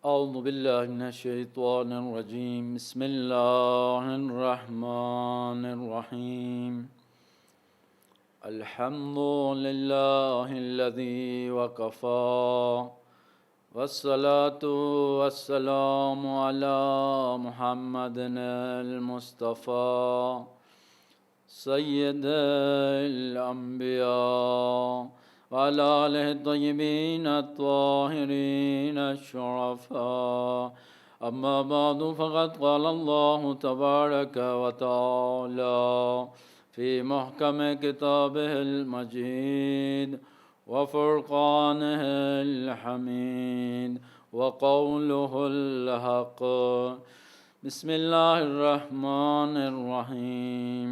اعوذ باللہ من الشیطان الرجیم بسم اللہ الرحمن الرحیم الحمد للہ الذی وکفی والصلاة والسلام علی محمد المصطفی سید الانبیاء وعلى آله الطيبين الطاهرين الشرفاء أما بعد فقد قال الله تبارك وتعالى في محكم كتابه المجيد وفرقانه الحميد وقوله الحق بسم الله الرحمن الرحيم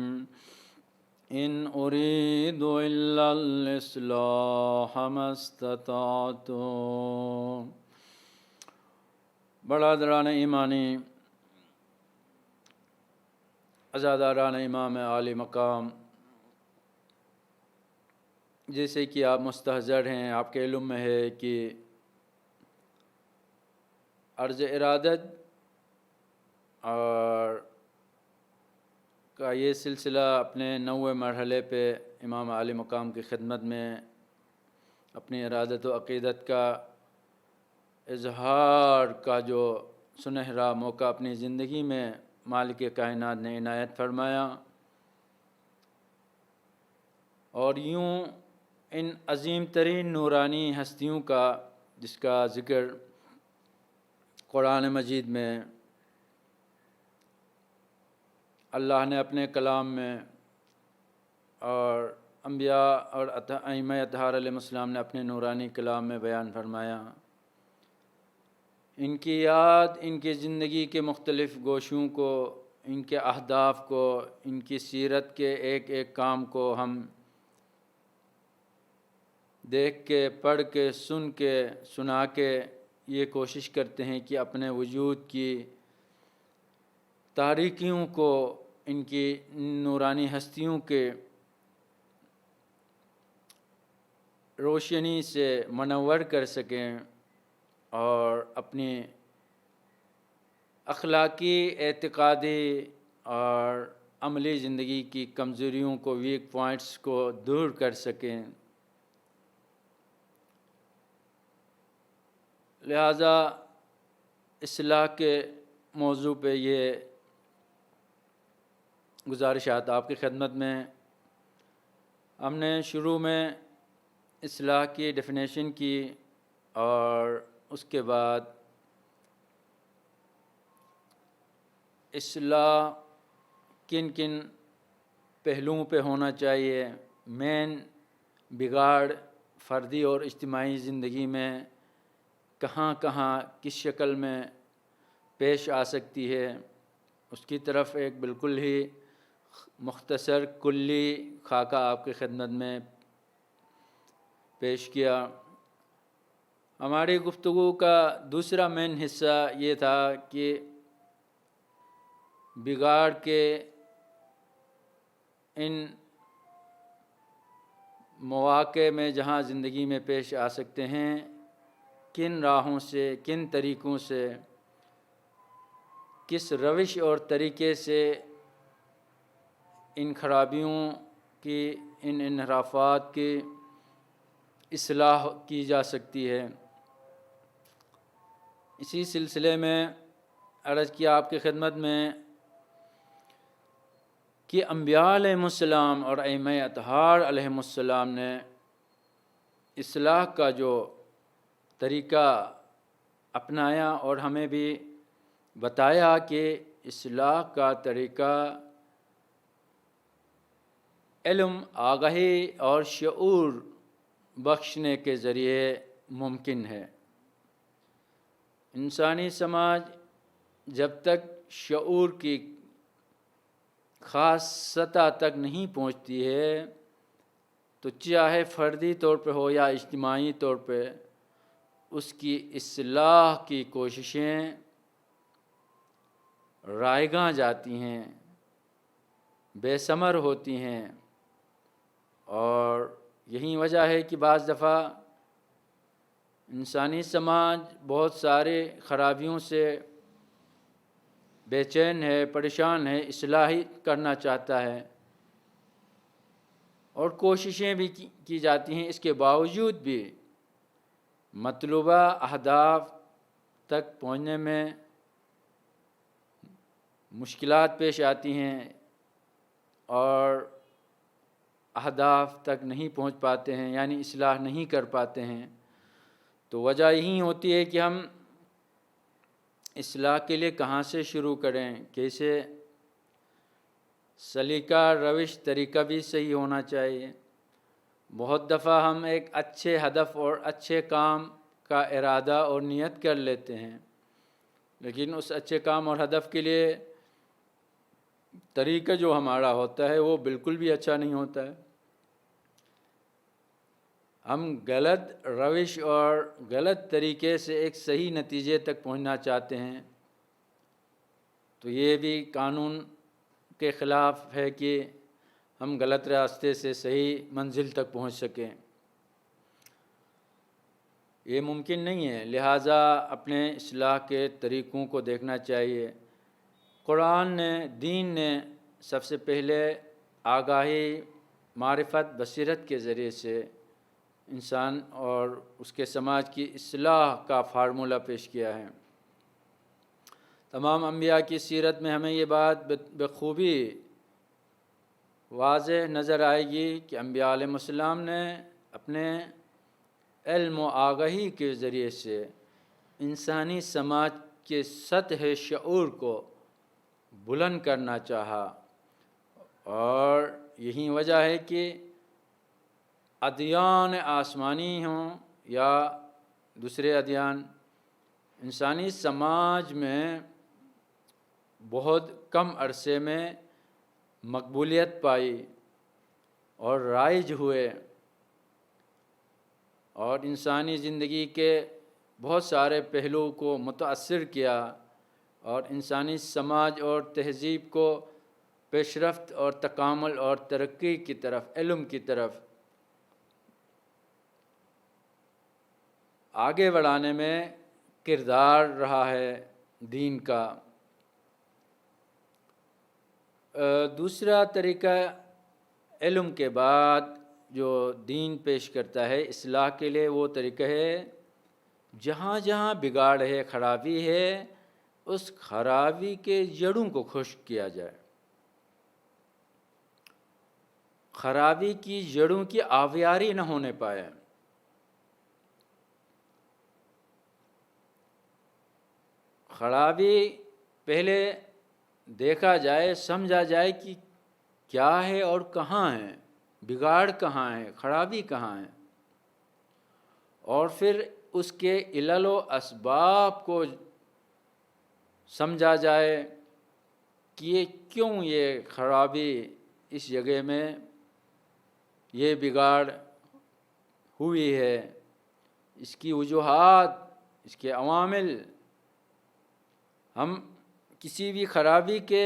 إن أريد إلا الإصلاح ما استطعت. برادران ایمانی، عزاداران امام عالی مقام، جیسے کہ آپ مستحضر ہیں، آپ کے علم میں ہے کہ عرض ارادت اور کا یہ سلسلہ اپنے 9ویں مرحلے پہ امام عالی مقام کی خدمت میں اپنی ارادت و عقیدت کا اظہار کا جو سنہرا موقع اپنی زندگی میں مالک کائنات نے عنایت فرمایا، اور یوں ان عظیم ترین نورانی ہستیوں کا جس کا ذکر قرآن مجید میں اللہ نے اپنے کلام میں اور انبیاء اور ائمہ اطہار علیہ السلام نے اپنے نورانی کلام میں بیان فرمایا، ان کی یاد ان کی زندگی کے مختلف گوشوں کو، ان کے اہداف کو، ان کی سیرت کے ایک ایک کام کو ہم دیکھ کے، پڑھ کے، سن کے، سنا کے یہ کوشش کرتے ہیں کہ اپنے وجود کی تاریکیوں کو ان کی نورانی ہستیوں کے روشنی سے منور کر سکیں اور اپنی اخلاقی، اعتقادی اور عملی زندگی کی کمزوریوں کو، ویک پوائنٹس کو دور کر سکیں. لہذا اصلاح کے موضوع پہ یہ گزارشات آپ کی خدمت میں. ہم نے شروع میں اصلاح کی ڈیفینیشن کی اور اس کے بعد اصلاح کن کن پہلوؤں پہ ہونا چاہیے، مین بگاڑ فردی اور اجتماعی زندگی میں کہاں کہاں کس شکل میں پیش آ سکتی ہے، اس کی طرف ایک بالکل ہی مختصر کلی خاکہ آپ کی خدمت میں پیش کیا. ہماری گفتگو کا دوسرا مین حصہ یہ تھا کہ بگاڑ کے ان مواقع میں جہاں زندگی میں پیش آ سکتے ہیں، کن راہوں سے، کن طریقوں سے، کس روش اور طریقے سے ان خرابیوں کی، ان انحرافات کی اصلاح کی جا سکتی ہے. اسی سلسلے میں عرض کیا آپ کی خدمت میں کہ انبیاء علیہ السلام اور ائمہ اطہار علیہ السلام نے اصلاح کا جو طریقہ اپنایا اور ہمیں بھی بتایا کہ اصلاح کا طریقہ علم، آگاہی اور شعور بخشنے کے ذریعے ممکن ہے. انسانی سماج جب تک شعور کی خاص سطح تک نہیں پہنچتی ہے تو چاہے فردی طور پہ ہو یا اجتماعی طور پہ اس کی اصلاح کی کوششیں رائیگاں جاتی ہیں، بے ثمر ہوتی ہیں. اور یہی وجہ ہے کہ بعض دفعہ انسانی سماج بہت سارے خرابیوں سے بے چین ہے، پریشان ہے، اصلاح کرنا چاہتا ہے اور کوششیں بھی کی جاتی ہیں، اس کے باوجود بھی مطلوبہ اہداف تک پہنچنے میں مشکلات پیش آتی ہیں اور اہداف تک نہیں پہنچ پاتے ہیں، یعنی اصلاح نہیں کر پاتے ہیں۔ تو وجہ یہی ہوتی ہے کہ ہم اصلاح کے لیے کہاں سے شروع کریں، کیسے سلیقہ روش طریقہ بھی صحیح ہونا چاہیے۔ بہت دفعہ ہم ایک اچھے ہدف اور اچھے کام کا ارادہ اور نیت کر لیتے ہیں، لیکن اس اچھے کام اور ہدف کے لیے طریقہ جو ہمارا ہوتا ہے وہ بالکل بھی اچھا نہیں ہوتا ہے۔ ہم غلط روش اور غلط طریقے سے ایک صحیح نتیجے تک پہنچنا چاہتے ہیں، تو یہ بھی قانون کے خلاف ہے کہ ہم غلط راستے سے صحیح منزل تک پہنچ سکیں۔ یہ ممکن نہیں ہے، لہٰذا اپنے اصلاح کے طریقوں کو دیکھنا چاہیے۔ قرآن نے، دین نے سب سے پہلے آگاہی، معرفت، بصیرت کے ذریعے سے انسان اور اس کے سماج کی اصلاح کا فارمولہ پیش کیا ہے۔ تمام انبیاء کی سیرت میں ہمیں یہ بات بخوبی واضح نظر آئے گی کہ انبیاء علیہ السلام نے اپنے علم و آگاہی کے ذریعے سے انسانی سماج کے سطح شعور کو بلند کرنا چاہا، اور یہی وجہ ہے کہ ادیان آسمانی ہوں یا دوسرے ادیان، انسانی سماج میں بہت کم عرصے میں مقبولیت پائی اور رائج ہوئے، اور انسانی زندگی کے بہت سارے پہلو کو متاثر کیا، اور انسانی سماج اور تہذیب کو پیش رفت اور تکامل اور ترقی کی طرف، علم کی طرف آگے بڑھانے میں کردار رہا ہے دین کا۔ دوسرا طریقہ علم کے بعد جو دین پیش کرتا ہے اصلاح کے لیے، وہ طریقہ ہے جہاں جہاں بگاڑ ہے، خرابی ہے، اس خرابی کے جڑوں کو خشک کیا جائے، خرابی کی جڑوں کی آبیاری نہ ہونے پائے۔ خرابی پہلے دیکھا جائے، سمجھا جائے کہ کیا ہے اور کہاں ہے، بگاڑ کہاں ہے، خرابی کہاں ہے، اور پھر اس کے علل و اسباب کو سمجھا جائے کہ یہ کیوں یہ خرابی اس جگہ میں، یہ بگاڑ ہوئی ہے، اس کی وجوہات، اس کے عوامل۔ ہم کسی بھی خرابی کے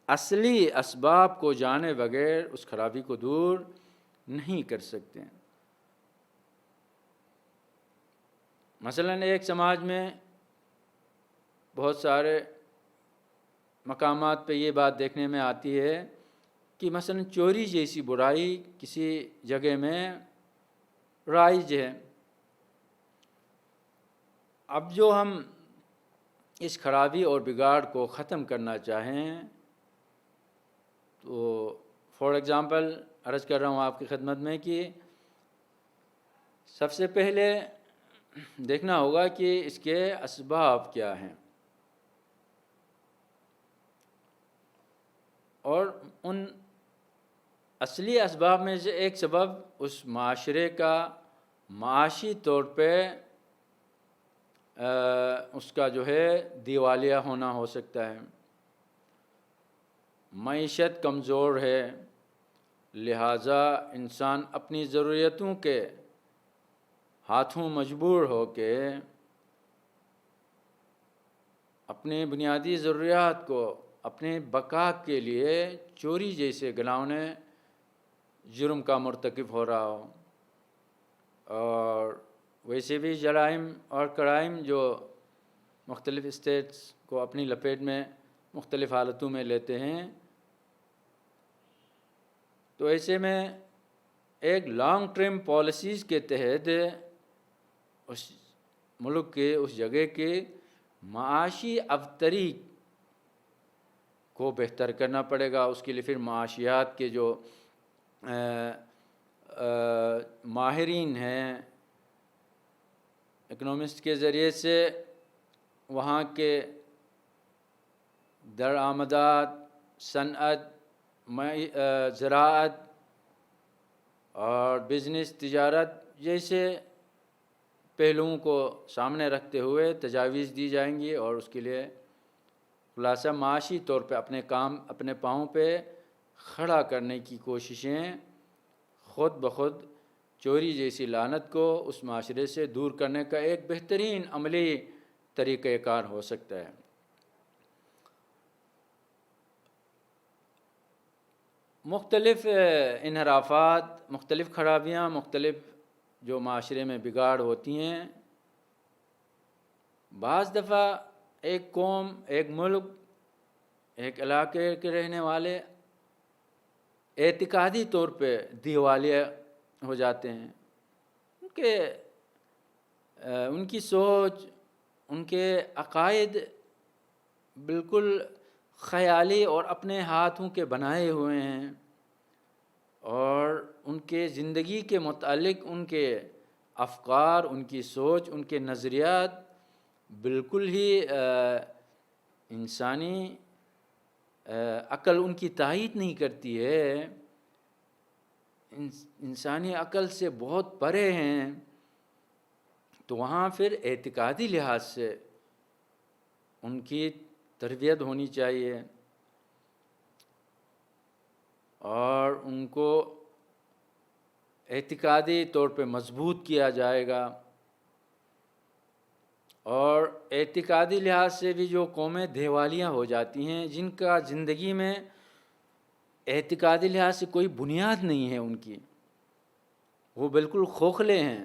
اصلی اسباب کو جانے بغیر اس خرابی کو دور نہیں کر سکتے ہیں۔ مثلاً ایک سماج میں بہت سارے مقامات پہ یہ بات دیکھنے میں آتی ہے کہ مثلاً چوری جیسی برائی کسی جگہ میں رائج ہے۔ اب جو ہم اس خرابی اور بگاڑ کو ختم کرنا چاہیں تو فار ایگزامپل عرض کر رہا ہوں آپ کی خدمت میں کہ سب سے پہلے دیکھنا ہوگا کہ اس کے اسباب کیا ہیں، اور ان اصلی اسباب میں سے ایک سبب اس معاشرے کا معاشی طور پہ اس کا جو ہے دیوالیہ ہونا ہو سکتا ہے۔ معیشت کمزور ہے، لہٰذا انسان اپنی ضروریتوں کے ہاتھوں مجبور ہو کے اپنے بنیادی ضروریات کو اپنے بقا کے لیے چوری جیسے گناونے جرم کا مرتکب ہو رہا ہو، اور ویسے بھی جرائم اور کرائم جو مختلف اسٹیٹس کو اپنی لپیٹ میں مختلف حالتوں میں لیتے ہیں، تو ایسے میں ایک لانگ ٹرم پالیسیز کے تحت اس ملک کے، اس جگہ کے معاشی ابتری کو بہتر کرنا پڑے گا۔ اس کے لیے پھر معاشیات کے جو ماہرین ہیں، اکنامسٹ کے ذریعے سے وہاں کے درآمدات، صنعت، زراعت اور بزنس، تجارت جیسے پہلوؤں کو سامنے رکھتے ہوئے تجاویز دی جائیں گی، اور اس کے لیے خلاصہ معاشی طور پہ اپنے پاؤں پہ کھڑا کرنے کی کوششیں خود بخود چوری جیسی لعنت کو اس معاشرے سے دور کرنے کا ایک بہترین عملی طریقہ کار ہو سکتا ہے۔ مختلف انحرافات، مختلف خرابیاں، مختلف جو معاشرے میں بگاڑ ہوتی ہیں، بعض دفعہ ایک قوم، ایک ملک، ایک علاقے کے رہنے والے اعتقادی طور پہ دیوالیہ ہو جاتے ہیں۔ ان کی سوچ، ان کے عقائد بالکل خیالی اور اپنے ہاتھوں کے بنائے ہوئے ہیں، اور ان کے زندگی کے متعلق ان کے افکار، ان کی سوچ، ان کے نظریات بالکل ہی انسانی عقل ان کی تائید نہیں کرتی ہے، انسانی عقل سے بہت پرے ہیں۔ تو وہاں پھر اعتقادی لحاظ سے ان کی تربیت ہونی چاہیے، اور ان کو اعتقادی طور پہ مضبوط کیا جائے گا۔ اور اعتقادی لحاظ سے بھی جو قومیں دیوالیاں ہو جاتی ہیں، جن کا زندگی میں اعتقادی لحاظ سے کوئی بنیاد نہیں ہے ان کی، وہ بالکل کھوکھلے ہیں،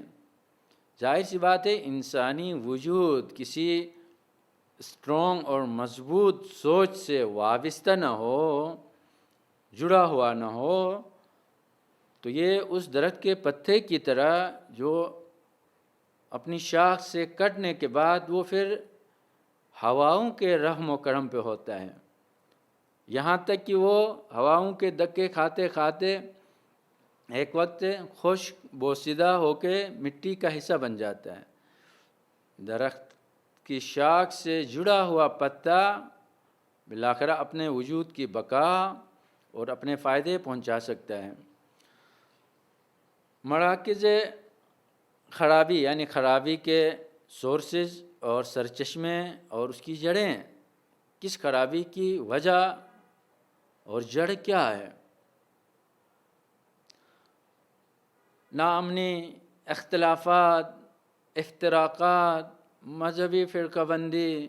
ظاہر سی بات ہے انسانی وجود کسی اسٹرانگ اور مضبوط سوچ سے وابستہ نہ ہو، جڑا ہوا نہ ہو، تو یہ اس درخت کے پتے کی طرح جو اپنی شاخ سے کٹنے کے بعد وہ پھر ہواؤں کے رحم و کرم پہ ہوتا ہے، یہاں تک کہ وہ ہواؤں کے دھکے کھاتے کھاتے ایک وقت خشک بوسیدہ ہو کے مٹی کا حصہ بن جاتا ہے۔ درخت کی شاخ سے جڑا ہوا پتا بالآخر اپنے وجود کی بقا اور اپنے فائدے پہنچا سکتا ہے۔ مراکز خرابی یعنی خرابی کے سورسز اور سرچشمے اور اس کی جڑیں، کس خرابی کی وجہ اور جڑ کیا ہے؟ ناامنی، اختلافات، افتراقات، مذہبی فرقہ بندی،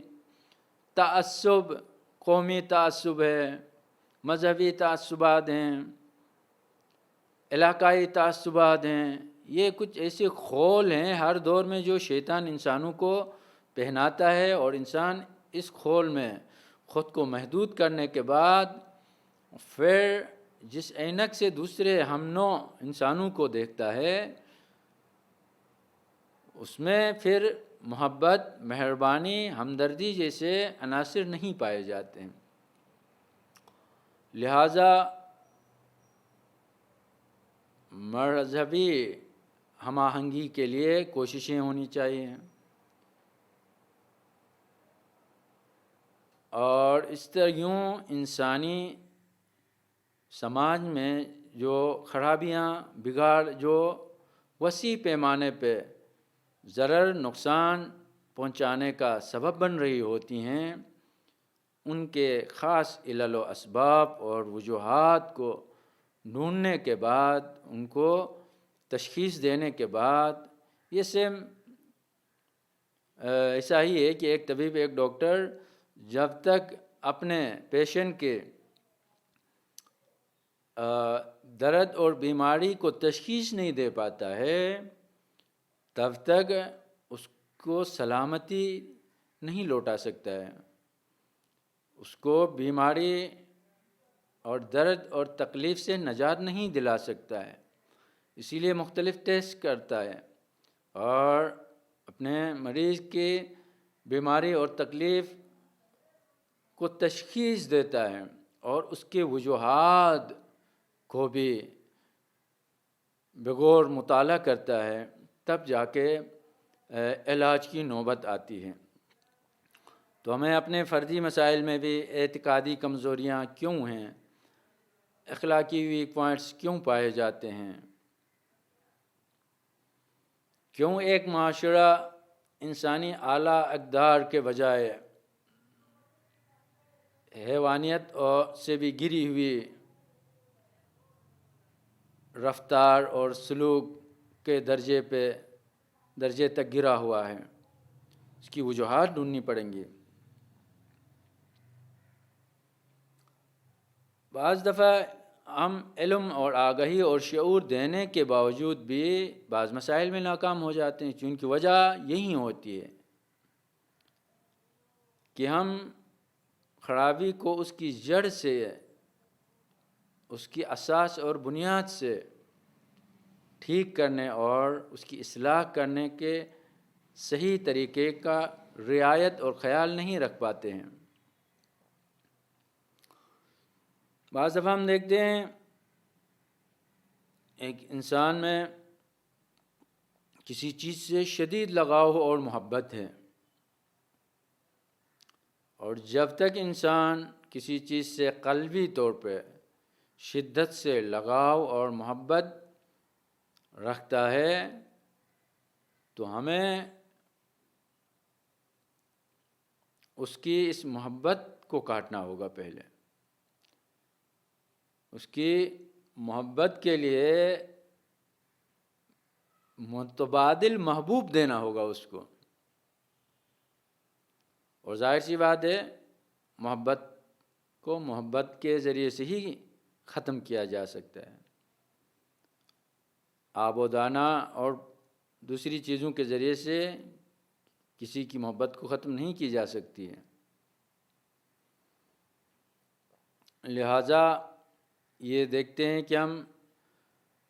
تعصب، قومی تعصب ہے، مذہبی تعصبات ہیں، علاقائی تعصبات ہیں۔ یہ کچھ ایسے خول ہیں ہر دور میں جو شیطان انسانوں کو پہناتا ہے، اور انسان اس خول میں خود کو محدود کرنے کے بعد پھر جس عینک سے دوسرے ہم نوع انسانوں کو دیکھتا ہے، اس میں پھر محبت، مہربانی، ہمدردی جیسے عناصر نہیں پائے جاتے ہیں۔ لہٰذا مذہبی ہم آہنگی کے لیے کوششیں ہونی چاہیے، اور اس طرح یوں انسانی سماج میں جو خرابیاں، بگاڑ جو وسیع پیمانے پہ ضرر، نقصان پہنچانے کا سبب بن رہی ہوتی ہیں، ان کے خاص علل و اسباب اور وجوہات کو ڈھونڈنے کے بعد، ان کو تشخیص دینے کے بعد، یہ سیم ایسا ہی ہے کہ ایک طبیب، ایک ڈاکٹر جب تک اپنے پیشنٹ کے درد اور بیماری کو تشخیص نہیں دے پاتا ہے، تب تک اس کو سلامتی نہیں لوٹا سکتا ہے، اس کو بیماری اور درد اور تکلیف سے نجات نہیں دلا سکتا ہے۔ اسی لیے مختلف ٹیسٹ کرتا ہے اور اپنے مریض کی بیماری اور تکلیف کو تشخیص دیتا ہے اور اس کے وجوہات کو بھی بغور مطالعہ کرتا ہے، تب جا کے علاج کی نوبت آتی ہے۔ تو ہمیں اپنے فردی مسائل میں بھی اعتقادی کمزوریاں کیوں ہیں، اخلاقی ویک پوائنٹس کیوں پائے جاتے ہیں، کیوں ایک معاشرہ انسانی اعلیٰ اقدار کے بجائے حیوانیت سے بھی گری ہوئی رفتار اور سلوک کے درجے تک گرا ہوا ہے، اس کی وجوہات ڈھونڈنی پڑیں گی۔ بعض دفعہ ہم علم اور آگاہی اور شعور دینے کے باوجود بھی بعض مسائل میں ناکام ہو جاتے ہیں، چونکہ وجہ یہی ہوتی ہے کہ ہم خرابی کو اس کی جڑ سے، اس کی اساس اور بنیاد سے ٹھیک کرنے اور اس کی اصلاح کرنے کے صحیح طریقے کا رعایت اور خیال نہیں رکھ پاتے ہیں۔ بعض دفعہ ہم دیکھتے ہیں ایک انسان میں کسی چیز سے شدید لگاؤ اور محبت ہے، اور جب تک انسان کسی چیز سے قلبی طور پہ شدت سے لگاؤ اور محبت رکھتا ہے تو ہمیں اس کی اس محبت کو کاٹنا ہوگا، پہلے اس کی محبت کے لیے متبادل محبوب دینا ہوگا اس کو، اور ظاہر سی بات ہے محبت کو محبت کے ذریعے سے ہی ختم کیا جا سکتا ہے، آب و دانہ اور دوسری چیزوں کے ذریعے سے کسی کی محبت کو ختم نہیں کی جا سکتی ہے۔ لہٰذا یہ دیکھتے ہیں کہ ہم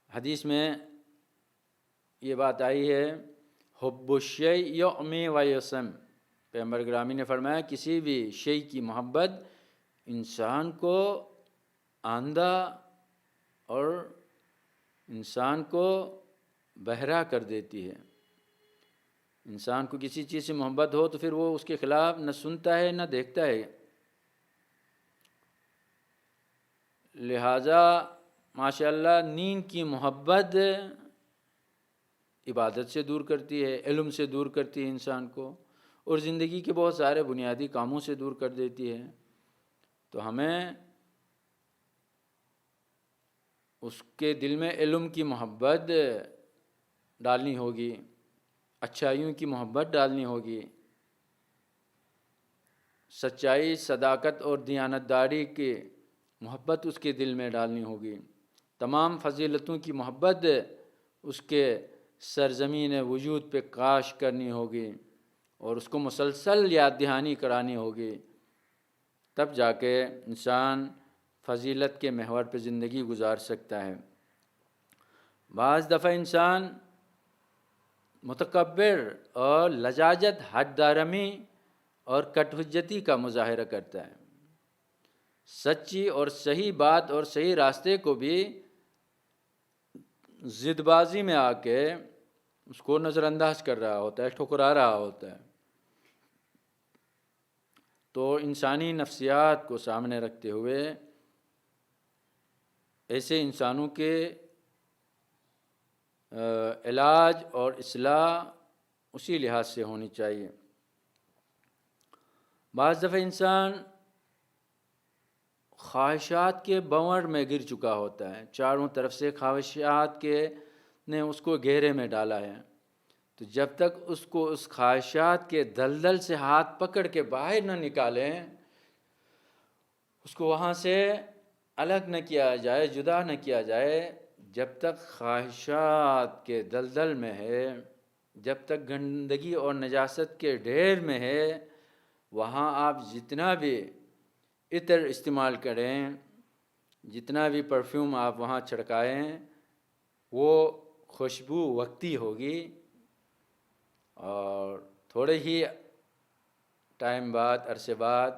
حدیث میں یہ بات آئی ہے، حب الشیء یعمی و یسم، پیغمبر گرامی نے فرمایا کسی بھی شے کی محبت انسان کو آندھا اور انسان کو بہرا کر دیتی ہے۔ انسان کو کسی چیز سے محبت ہو تو پھر وہ اس کے خلاف نہ سنتا ہے نہ دیکھتا ہے۔ لہٰذا ماشاءاللہ نیند کی محبت عبادت سے دور کرتی ہے، علم سے دور کرتی ہے انسان کو، اور زندگی کے بہت سارے بنیادی کاموں سے دور کر دیتی ہے۔ تو ہمیں اس کے دل میں علم کی محبت ڈالنی ہوگی، اچھائیوں کی محبت ڈالنی ہوگی، سچائی، صداقت اور دیانتداری کی محبت اس کے دل میں ڈالنی ہوگی، تمام فضیلتوں کی محبت اس کے سرزمین وجود پہ کاش کرنی ہوگی اور اس کو مسلسل یاد دہانی کرانی ہوگی، تب جا کے انسان فضیلت کے محور پہ زندگی گزار سکتا ہے۔ بعض دفعہ انسان متکبر اور لجاجت، حد دارمی اور کٹ حجتی کا مظاہرہ کرتا ہے، سچی اور صحیح بات اور صحیح راستے کو بھی ضد بازی میں آ کے اس کو نظر انداز کر رہا ہوتا ہے، ٹھکرا رہا ہوتا ہے۔ تو انسانی نفسیات کو سامنے رکھتے ہوئے ایسے انسانوں کے علاج اور اصلاح اسی لحاظ سے ہونی چاہیے۔ بعض دفعہ انسان خواہشات کے بنور میں گر چکا ہوتا ہے، چاروں طرف سے خواہشات نے اس کو گھیرے میں ڈالا ہے، تو جب تک اس کو اس خواہشات کے دلدل سے ہاتھ پکڑ کے باہر نہ نکالیں، اس کو وہاں سے الگ نہ کیا جائے، جدا نہ کیا جائے، جب تک خواہشات کے دلدل میں ہے جب تک گندگی اور نجاست کے ڈھیر میں ہے وہاں آپ جتنا بھی عطر استعمال کریں، جتنا بھی پرفیوم آپ وہاں چھڑکائیں، وہ خوشبو وقتی ہوگی اور تھوڑے ہی ٹائم بعد، عرصے بعد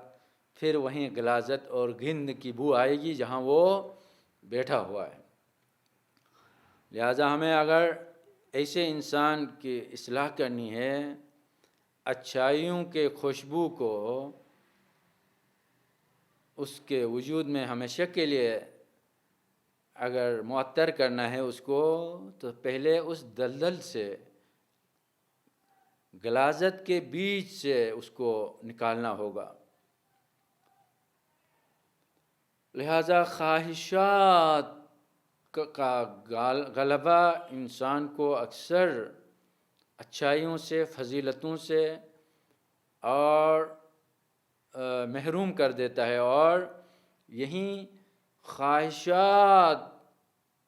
پھر وہیں غلاظت اور گند کی بو آئے گی جہاں وہ بیٹھا ہوا ہے۔ لہٰذا ہمیں اگر ایسے انسان کی اصلاح کرنی ہے، اچھائیوں کے خوشبو کو اس کے وجود میں ہمیشہ کے لیے اگر معطر کرنا ہے اس کو، تو پہلے اس دلدل سے، غلاظت کے بیچ سے اس کو نکالنا ہوگا۔ لہذا خواہشات کا غلبہ انسان کو اکثر اچھائیوں سے، فضیلتوں سے اور محروم کر دیتا ہے، اور یہیں خواہشات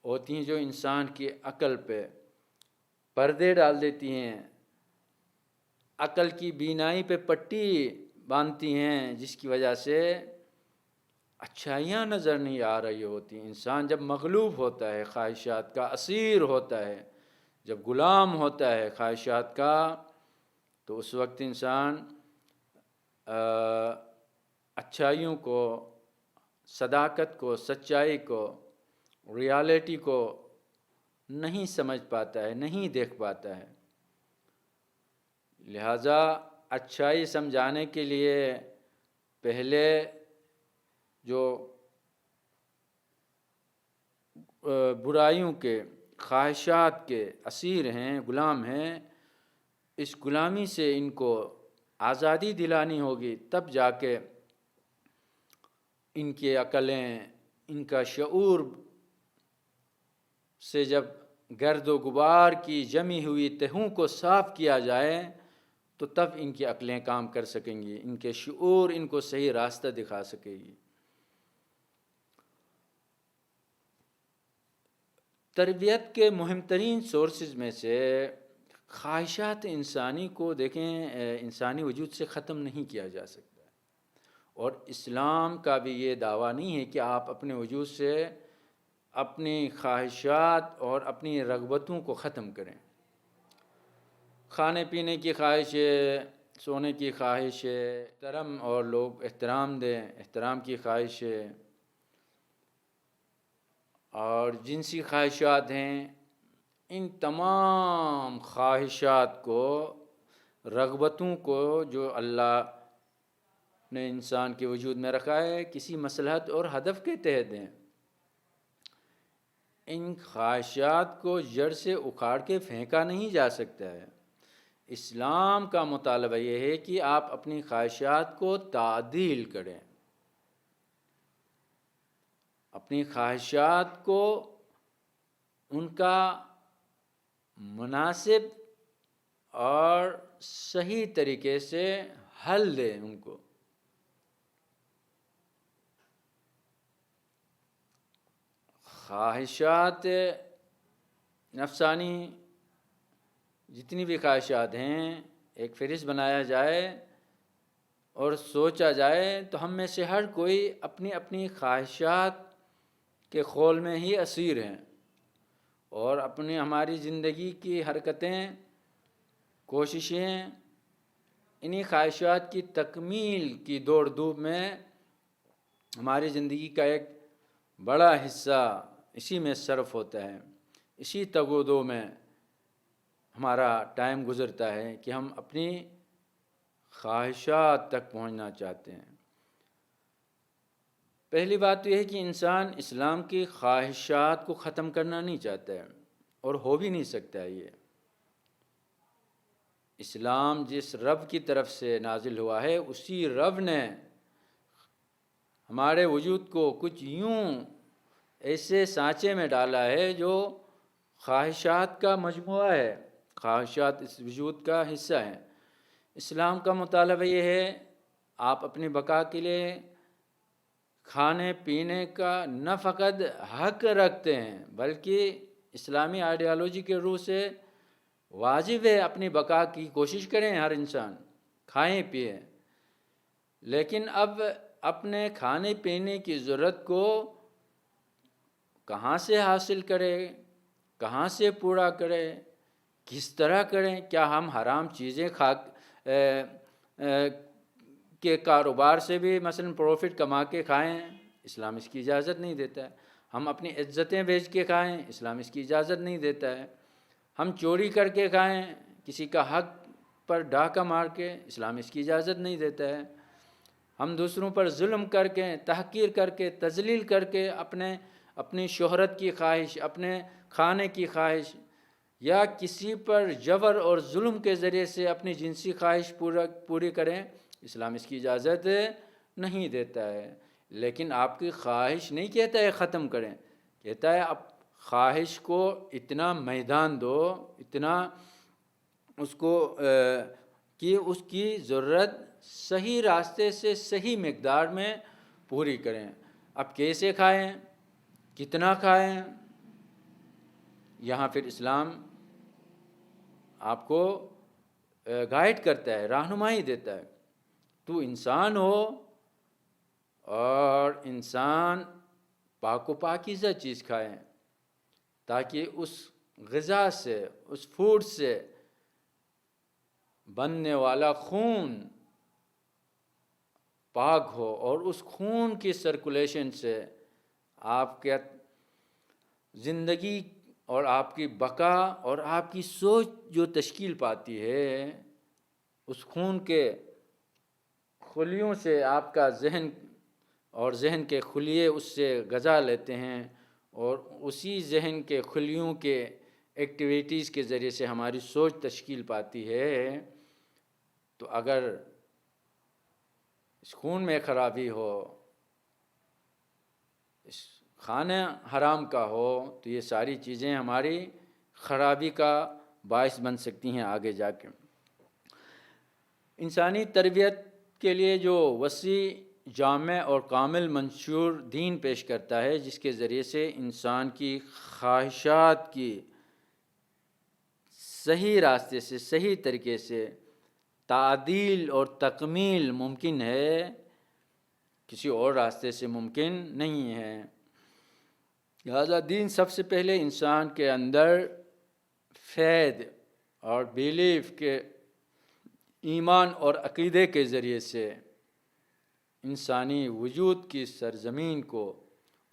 ہوتی ہیں جو انسان کی عقل پہ پردے ڈال دیتی ہیں، عقل کی بینائی پہ پٹی باندھتی ہیں، جس کی وجہ سے اچھائیاں نظر نہیں آ رہی ہوتی۔ انسان جب مغلوب ہوتا ہے، خواہشات کا اسیر ہوتا ہے، جب غلام ہوتا ہے خواہشات کا، تو اس وقت انسان اچھائیوں کو، صداقت کو، سچائی کو، ریالٹی کو نہیں سمجھ پاتا ہے، نہیں دیکھ پاتا ہے۔ لہٰذا اچھائی سمجھانے کے لیے پہلے جو برائیوں کے، خواہشات کے اسیر ہیں، غلام ہیں، اس غلامی سے ان کو آزادی دلانی ہوگی، تب جا کے ان کی عقلیں، ان کا شعور سے جب گرد و غبار کی جمی ہوئی تہوں کو صاف کیا جائے تو تب ان کی عقلیں کام کر سکیں گی، ان کے شعور ان کو صحیح راستہ دکھا سکے گی۔ تربیت کے مہم ترین سورسز میں سے خواہشات انسانی کو دیکھیں، انسانی وجود سے ختم نہیں کیا جا سکتا، اور اسلام کا بھی یہ دعویٰ نہیں ہے کہ آپ اپنے وجود سے اپنی خواہشات اور اپنی رغبتوں کو ختم کریں۔ کھانے پینے کی خواہش ہے، سونے کی خواہش ہے، احترام اور لوگ احترام دیں، احترام کی خواہش ہے، اور جنسی خواہشات ہیں، ان تمام خواہشات کو، رغبتوں کو جو اللہ نے انسان کے وجود میں رکھا ہے کسی مصلحت اور ہدف کے تحت ہیں، ان خواہشات کو جڑ سے اکھاڑ کے پھینکا نہیں جا سکتا ہے۔ اسلام کا مطالبہ یہ ہے کہ آپ اپنی خواہشات کو تعدیل کریں، اپنی خواہشات کو ان کا مناسب اور صحیح طریقے سے حل دیں ان کو۔ خواہشات نفسانی جتنی بھی خواہشات ہیں، ایک فہرست بنایا جائے اور سوچا جائے تو ہم میں سے ہر کوئی اپنی اپنی خواہشات کے خول میں ہی اسیر ہیں، اور اپنی ہماری زندگی کی حرکتیں، کوششیں انہی خواہشات کی تکمیل کی دوڑ دھوپ میں ہماری زندگی کا ایک بڑا حصہ اسی میں صرف ہوتا ہے، اسی تگ و دو میں ہمارا ٹائم گزرتا ہے کہ ہم اپنی خواہشات تک پہنچنا چاہتے ہیں۔ پہلی بات تو یہ ہے کہ انسان اسلام کی خواہشات کو ختم کرنا نہیں چاہتا ہے، اور ہو بھی نہیں سکتا ہے۔ یہ اسلام جس رب کی طرف سے نازل ہوا ہے، اسی رب نے ہمارے وجود کو کچھ یوں ایسے سانچے میں ڈالا ہے جو خواہشات کا مجموعہ ہے، خواہشات اس وجود کا حصہ ہیں۔ اسلام کا مطالبہ یہ ہے، آپ اپنی بقا کے لیے کھانے پینے کا نہ فقط حق رکھتے ہیں، بلکہ اسلامی آئیڈیالوجی کے روح سے واجب ہے اپنی بقا کی کوشش کریں ہر انسان، کھائیں پئیں، لیکن اب اپنے کھانے پینے کی ضرورت کو کہاں سے حاصل کرے، کہاں سے پورا کرے، کس طرح کریں؟ کیا ہم حرام چیزیں کھا کے کاروبار سے بھی مثلا پروفٹ کما کے کھائیں؟ اسلام اس کی اجازت نہیں دیتا ہے۔ ہم اپنی عزتیں بیچ کے کھائیں؟ اسلام اس کی اجازت نہیں دیتا ہے۔ ہم چوری کر کے کھائیں، کسی کا حق پر ڈاکہ مار کے؟ اسلام اس کی اجازت نہیں دیتا ہے۔ ہم دوسروں پر ظلم کر کے، تحقیر کر کے، تذلیل کر کے اپنی شہرت کی خواہش، اپنے کھانے کی خواہش، یا کسی پر جبر اور ظلم کے ذریعے سے اپنی جنسی خواہش پوری کریں؟ اسلام اس کی اجازت نہیں دیتا ہے۔ لیکن آپ کی خواہش نہیں کہتا ہے ختم کریں، کہتا ہے اب خواہش کو اتنا میدان دو، اتنا اس کو کہ اس کی ضرورت صحیح راستے سے صحیح مقدار میں پوری کریں۔ اب کیسے کھائیں، کتنا کھائیں، یہاں پھر اسلام آپ کو گائیڈ کرتا ہے، رہنمائی دیتا ہے۔ تو انسان ہو اور انسان پاک و پاکیزہ چیز کھائیں، تاکہ اس غذا سے، اس فوڈ سے بننے والا خون پاک ہو، اور اس خون کی سرکولیشن سے آپ کے زندگی اور آپ کی بقا اور آپ کی سوچ جو تشکیل پاتی ہے، اس خون کے خلیوں سے آپ کا ذہن اور ذہن کے خلیے اس سے غذا لیتے ہیں، اور اسی ذہن کے خلیوں کے ایکٹیویٹیز کے ذریعے سے ہماری سوچ تشکیل پاتی ہے۔ تو اگر اس خون میں خرابی ہو، اس کھانا حرام کا ہو، تو یہ ساری چیزیں ہماری خرابی کا باعث بن سکتی ہیں آگے جا کے۔ انسانی تربیت کے لیے جو وسیع، جامع اور کامل منشور دین پیش کرتا ہے، جس کے ذریعے سے انسان کی خواہشات کی صحیح راستے سے، صحیح طریقے سے تعدیل اور تکمیل ممکن ہے، کسی اور راستے سے ممکن نہیں ہے۔ لہذا دین سب سے پہلے انسان کے اندر فیض اور بیلیف کے ایمان اور عقیدے کے ذریعے سے انسانی وجود کی سرزمین کو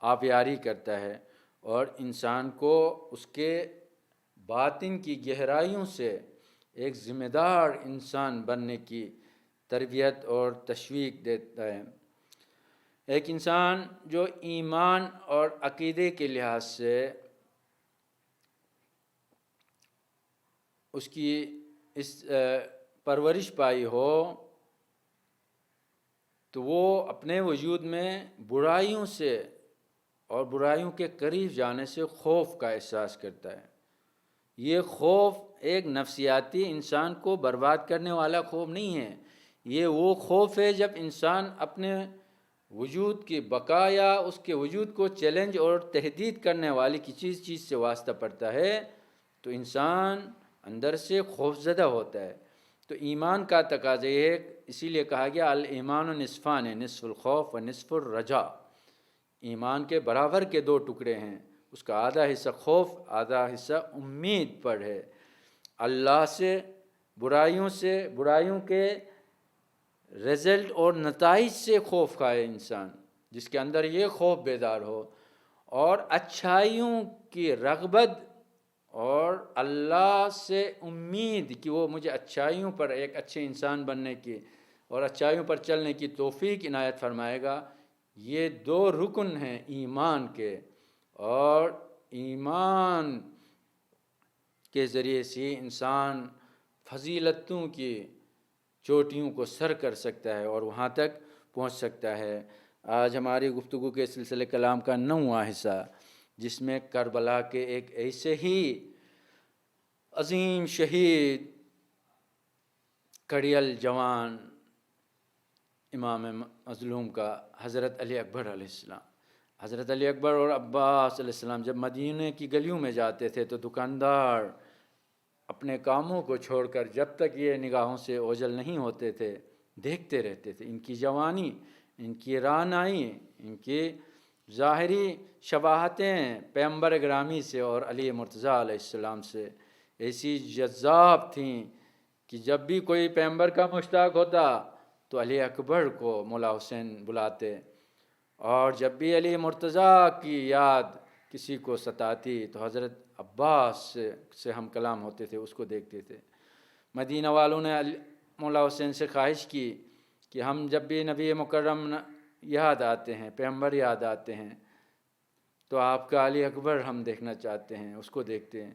آبیاری کرتا ہے، اور انسان کو اس کے باطن کی گہرائیوں سے ایک ذمہ دار انسان بننے کی تربیت اور تشویق دیتا ہے۔ ایک انسان جو ایمان اور عقیدے کے لحاظ سے اس کی اس پرورش پائی ہو، تو وہ اپنے وجود میں برائیوں سے اور برائیوں کے قریب جانے سے خوف کا احساس کرتا ہے۔ یہ خوف ایک نفسیاتی انسان کو برباد کرنے والا خوف نہیں ہے، یہ وہ خوف ہے جب انسان اپنے وجود کی بقا یا اس کے وجود کو چیلنج اور تہدید کرنے والی کسی چیز سے واسطہ پڑتا ہے، تو انسان اندر سے خوف زدہ ہوتا ہے۔ تو ایمان کا تقاضا یہ ہے، اسی لیے کہا گیا الایمان نصفان، نصف الخوف و نصف الرجا۔ ایمان کے برابر کے دو ٹکڑے ہیں، اس کا آدھا حصہ خوف، آدھا حصہ امید پر ہے۔ اللہ سے، برائیوں سے، برائیوں کے رزلٹ اور نتائج سے خوف کھائے انسان، جس کے اندر یہ خوف بیدار ہو، اور اچھائیوں کی رغبت اور اللہ سے امید کہ وہ مجھے اچھائیوں پر ایک اچھے انسان بننے کی اور اچھائیوں پر چلنے کی توفیق عنایت فرمائے گا۔ یہ دو رکن ہیں ایمان کے، اور ایمان کے ذریعے سے انسان فضیلتوں کی چوٹیوں کو سر کر سکتا ہے اور وہاں تک پہنچ سکتا ہے۔ آج ہماری گفتگو کے سلسلے کلام کا 9واں حصہ، جس میں کربلا کے ایک ایسے ہی عظیم شہید، کڑیل جوان امام مظلوم کا، حضرت علی اکبر علیہ السلام۔ حضرت علی اکبر اور عباس علیہ السلام جب مدینہ کی گلیوں میں جاتے تھے تو دکاندار اپنے کاموں کو چھوڑ کر جب تک یہ نگاہوں سے اوجھل نہیں ہوتے تھے دیکھتے رہتے تھے۔ ان کی جوانی، ان کی رعنائی، ان کی ظاہری شباہتیں پیغمبر گرامی سے اور علی مرتضیٰ علیہ السلام سے ایسی جذاب تھیں کہ جب بھی کوئی پیغمبر کا مشتاق ہوتا تو علی اکبر کو مولا حسین بلاتے، اور جب بھی علی مرتضیٰ کی یاد کسی کو ستاتی تو حضرت عباس سے ہم کلام ہوتے تھے، اس کو دیکھتے تھے۔ مدینہ والوں نے مولا حسین سے خواہش کی کہ ہم جب بھی نبی مکرم یاد آتے ہیں، پیغمبر یاد آتے ہیں، تو آپ کا علی اکبر ہم دیکھنا چاہتے ہیں، اس کو دیکھتے ہیں۔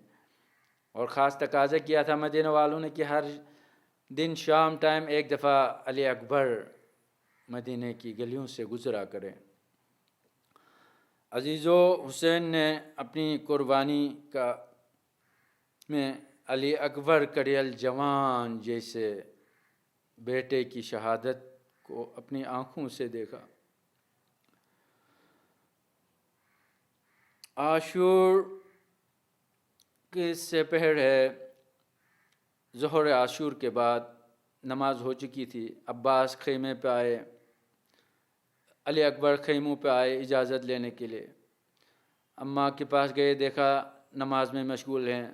اور خاص تقاضا کیا تھا مدینہ والوں نے کہ ہر دن شام ٹائم ایک دفعہ علی اکبر مدینہ کی گلیوں سے گزرا کریں۔ عزیزو، حسین نے اپنی قربانی میں علی اکبر کڑیل جوان جیسے بیٹے کی شہادت کو اپنی آنکھوں سے دیکھا۔ عاشور کی سپہر ہے، ظہر عاشور کے بعد نماز ہو چکی تھی۔ عباس خیمے پہ آئے، علی اکبر خیموں پہ آئے اجازت لینے کے لیے۔ اماں کے پاس گئے، دیکھا نماز میں مشغول ہیں،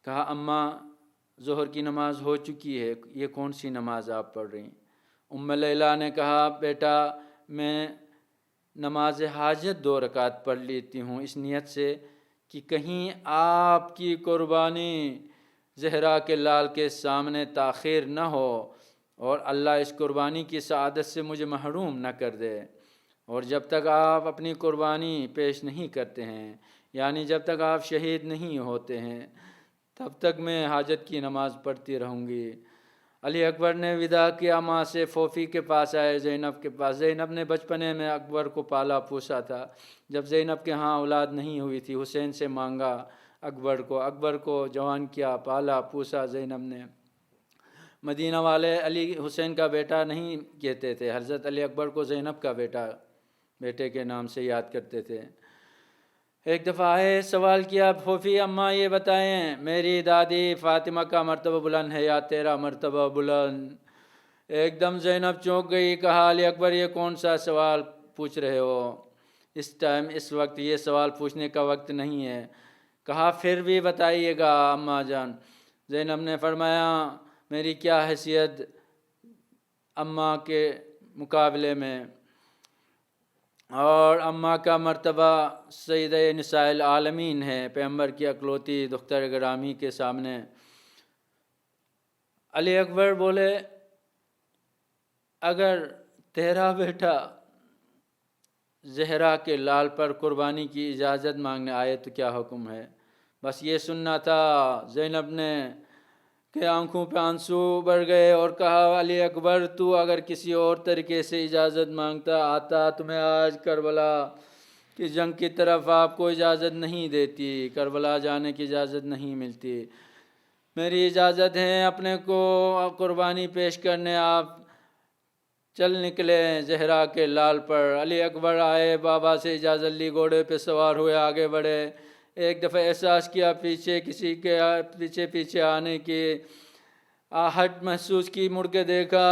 کہا اماں ظہر کی نماز ہو چکی ہے، یہ کون سی نماز آپ پڑھ رہی ہیں؟ ام لیلہ نے کہا بیٹا میں نماز حاجت 2 رکعت پڑھ لیتی ہوں اس نیت سے کہ کہیں آپ کی قربانی زہرا کے لال کے سامنے تاخیر نہ ہو اور اللہ اس قربانی کی سعادت سے مجھے محروم نہ کر دے۔ اور جب تک آپ اپنی قربانی پیش نہیں کرتے ہیں، یعنی جب تک آپ شہید نہیں ہوتے ہیں، تب تک میں حاجت کی نماز پڑھتی رہوں گی۔ علی اکبر نے وداع کیا، ماں سے پھوپھی کے پاس آئے، زینب کے پاس۔ زینب نے بچپنے میں اکبر کو پالا پوسا تھا۔ جب زینب کے ہاں اولاد نہیں ہوئی تھی، حسین سے مانگا اکبر کو جوان کیا، پالا پوسا زینب نے۔ مدینہ والے علی حسین کا بیٹا نہیں کہتے تھے، حضرت علی اکبر کو زینب کا بیٹے کے نام سے یاد کرتے تھے۔ ایک دفعہ آئے، سوال کیا پھوپھی اماں یہ بتائیں میری دادی فاطمہ کا مرتبہ بلند ہے یا تیرا مرتبہ بلند؟ ایک دم زینب چونک گئی، کہا علی اکبر یہ کون سا سوال پوچھ رہے ہو؟ اس وقت یہ سوال پوچھنے کا وقت نہیں ہے۔ کہا پھر بھی بتائیے گا اماں جان۔ زینب نے فرمایا میری کیا حیثیت اماں کے مقابلے میں، اور اماں کا مرتبہ سیدہ نساء العالمین ہے، پیغمبر کی اکلوتی دختر گرامی کے سامنے۔ علی اکبر بولے اگر تیرا بیٹا زہرا کے لال پر قربانی کی اجازت مانگنے آئے تو کیا حکم ہے؟ بس یہ سننا تھا۔ زینب نے کہ آنکھوں پہ آنسو بھر گئے اور کہا علی اکبر تو اگر کسی اور طریقے سے اجازت مانگتا آتا تو میں آج کربلا کی جنگ کی طرف آپ کو اجازت نہیں دیتی، کربلا جانے کی اجازت نہیں ملتی۔ میری اجازت ہے اپنے کو قربانی پیش کرنے، آپ چل نکلے زہرا کے لال پر۔ علی اکبر آئے، بابا سے اجازت لی، گھوڑے پہ سوار ہوئے، آگے بڑھے۔ ایک دفعہ احساس کیا پیچھے کسی کے پیچھے آنے کی آہٹ محسوس کی، مڑ کے دیکھا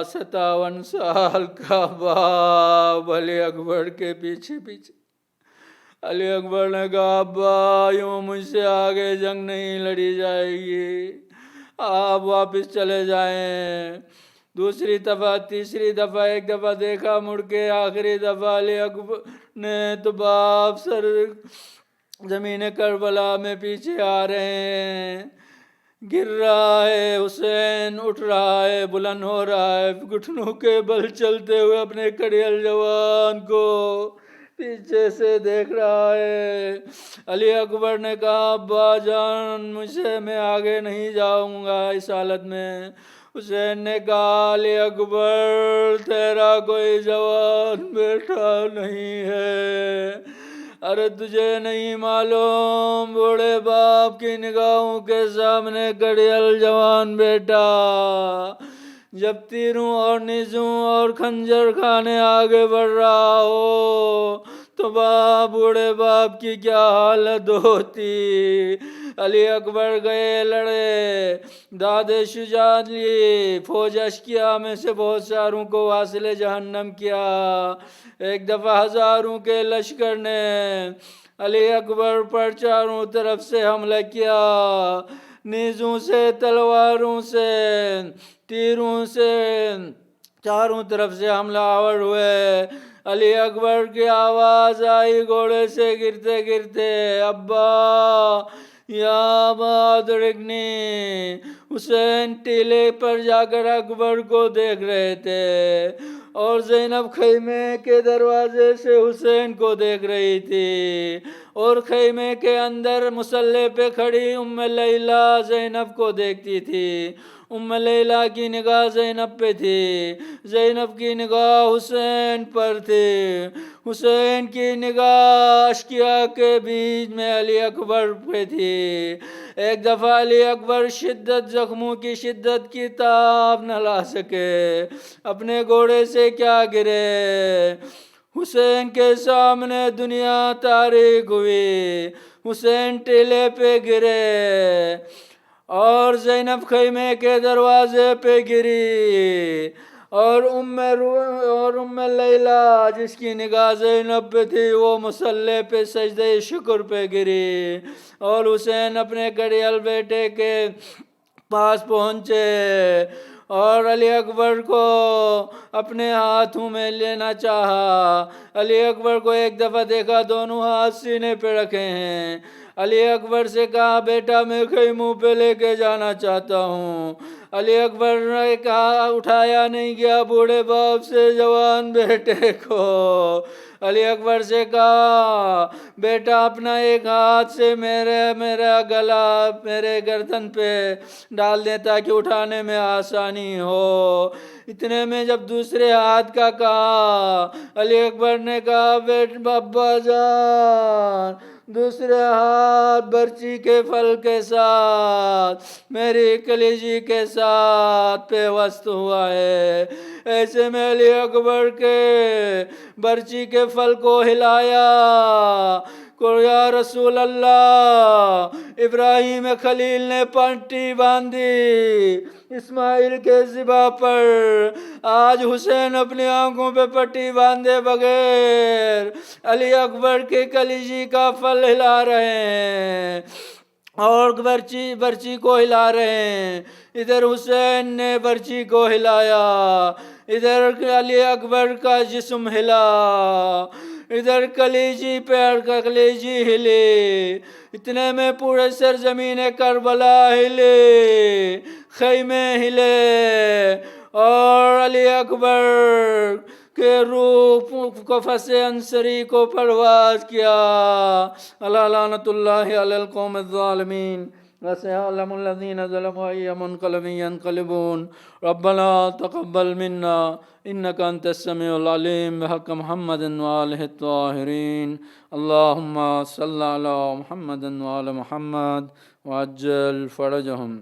57 سال کا باپ علی اکبر کے پیچھے۔ علی اکبر نے کہا ابا یوں مجھ سے آگے جنگ نہیں لڑی جائے گی، آپ واپس چلے جائیں۔ دوسری دفعہ، تیسری دفعہ، ایک دفعہ دیکھا مڑ کے، آخری دفعہ علی اکبر نے تو باپ سر زمین کربلا میں پیچھے آ رہے ہیں، گر رہا ہے حسین، اٹھ رہا ہے، بلند ہو رہا ہے، گھٹنوں کے بل چلتے ہوئے اپنے کڑیل جوان کو پیچھے سے دیکھ رہا ہے۔ علی اکبر نے کہا ابا جان مجھ سے میں آگے نہیں جاؤں گا اس حالت میں۔ حسین نے کہا علی اکبر تیرا کوئی جوان بیٹا نہیں ہے، ارے تجھے نہیں معلوم بوڑھے باپ کی نگاہوں کے سامنے کڑیل جوان بیٹا جب تیروں اور نیزوں اور خنجر کھانے آگے بڑھ رہا ہو تو بوڑھے باپ کی کیا حالت ہوتی. علی اکبر گئے، لڑے، دادے شجاعت لی، فوج اشکیا میں سے بہت ساروں کو واصل جہنم کیا. ایک دفعہ ہزاروں کے لشکر نے علی اکبر پر چاروں طرف سے حملہ کیا. نیزوں سے، تلواروں سے، تیروں سے چاروں طرف سے حملہ آور ہوئے. علی اکبر کی آواز آئی گھوڑے سے گرتے گرتے، ابا یا بادرکنی. حسین ٹیلے پر جا کر اکبر کو دیکھ رہے تھے اور زینب خیمے کے دروازے سے حسین کو دیکھ رہی تھی، اور خیمے کے اندر مصلی پہ کھڑی ام لیلہ زینب کو دیکھتی تھی. ام لیلہ کی نگاہ زینب پہ تھی، زینب کی نگاہ حسین پر تھی، حسین کی نگاہ اشکیا کے بیچ میں علی اکبر پہ تھی. ایک دفعہ علی اکبر شدت زخموں کی شدت کی تاب نہ لا سکے، اپنے گھوڑے سے کیا گرے. حسین کے سامنے دنیا تاریک ہوئی. حسین ٹیلے پہ گرے اور زینب خیمے کے دروازے پہ گری، اور ام لیلہ جس کی نگاہ زینب پہ تھی وہ مصلی پہ سجدہ شکر پہ گری. اور حسین اپنے کڑیل بیٹے کے پاس پہنچے اور علی اکبر کو اپنے ہاتھوں میں لینا چاہا. علی اکبر کو ایک دفعہ دیکھا دونوں ہاتھ سینے پہ رکھے ہیں. علی اکبر سے کہا بیٹا میں خیموں پہ لے کے جانا چاہتا ہوں. علی اکبر نے کہا اٹھایا نہیں گیا بوڑھے باپ سے جوان بیٹے کو. علی اکبر سے کہا بیٹا اپنا ایک ہاتھ سے میرا گلا میرے گردن پہ ڈال دے تاکہ اٹھانے میں آسانی ہو. اتنے میں جب دوسرے ہاتھ کا کہا علی اکبر نے کہا ابا جان دوسرے ہاتھ برچی کے پھل کے ساتھ میری کلیجی کے ساتھ پیوست ہوا ہے. ایسے میں علی اکبر کے برچی کے پھل کو ہلایا کو یا رسول اللہ. ابراہیم خلیل نے پٹی باندھی اسماعیل کے ذبح پر، آج حسین اپنی آنکھوں پہ پٹی باندھے بغیر علی اکبر کے کلیجی کا پھل ہلا رہے ہیں اور برچی کو ہلا رہے ہیں. ادھر حسین نے برچی کو ہلایا، ادھر علی اکبر کا جسم ہلا، ادھر کلیجی پیر کا کلیجی ہلی. اتنے میں پورے سرزمین کربلا ہلے، خیمے ہلے اور علی اکبر کہ روح قفص انصری کو پرواز کیا. الا لعنت اللہ علی القوم الظالمین وسيعلم الذين ظلموا أي منقلب ينقلبون. ربنا تقبل منا إنك أنت السميع العليم بحق محمد وآله الطاهرين. اللهم صل على محمد وآل محمد وعجل فرجهم.